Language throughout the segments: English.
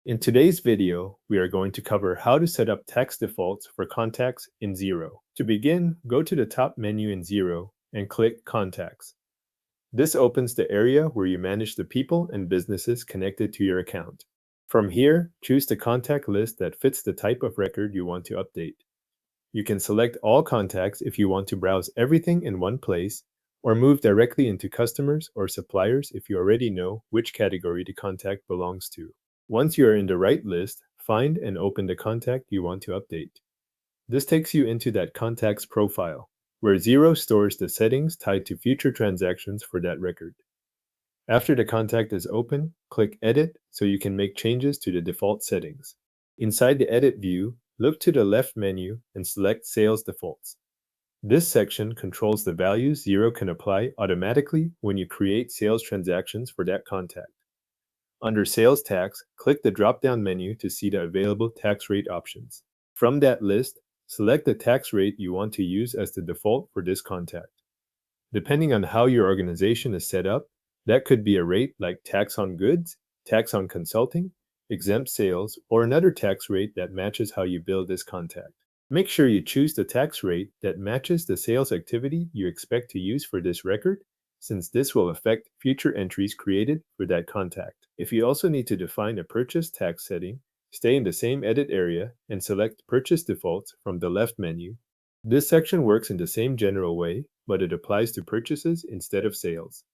In today's video, we are going to cover how to set up tax defaults for contacts in Xero. To begin, go to the top menu in Xero and click Contacts. This opens the area where you manage the people and businesses connected to your account. From here, choose the contact list that fits the type of record you want to update. You can select all contacts if you want to browse everything in one place, or move directly into customers or suppliers if you already know which category the contact belongs to. Once you are in the right list, find and open the contact you want to update. This takes you into that contact's profile, where Xero stores the settings tied to future transactions for that record. After the contact is open, click Edit so you can make changes to the default settings. Inside the Edit view, look to the left menu and select Sales Defaults. This section controls the values Xero can apply automatically when you create sales transactions for that contact. Under Sales Tax, click the drop-down menu to see the available tax rate options. From that list, select the tax rate you want to use as the default for this contact. Depending on how your organization is set up, that could be a rate like tax on goods, tax on consulting, exempt sales, or another tax rate that matches how you bill this contact. Make sure you choose the tax rate that matches the sales activity you expect to use for this record, since this will affect future entries created for that contact. If you also need to define a purchase tax setting, stay in the same edit area and select Purchase Defaults from the left menu. This section works in the same general way, but it applies to purchases instead of sales.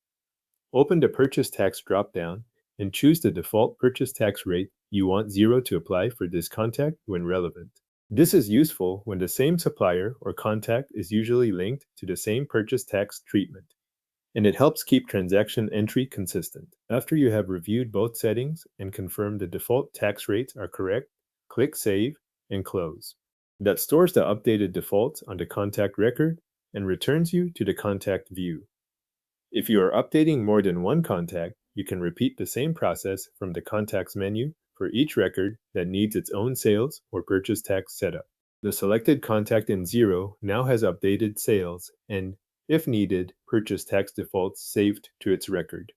Open the Purchase Tax dropdown and choose the default purchase tax rate you want Xero to apply for this contact when relevant. This is useful when the same supplier or contact is usually linked to the same purchase tax treatment, and it helps keep transaction entry consistent. After you have reviewed both settings and confirmed the default tax rates are correct, click Save and Close. That stores the updated defaults on the contact record and returns you to the contact view. If you are updating more than one contact, you can repeat the same process from the Contacts menu for each record that needs its own sales or purchase tax setup. The selected contact in Xero now has updated sales and, if needed, purchase tax defaults saved to its record.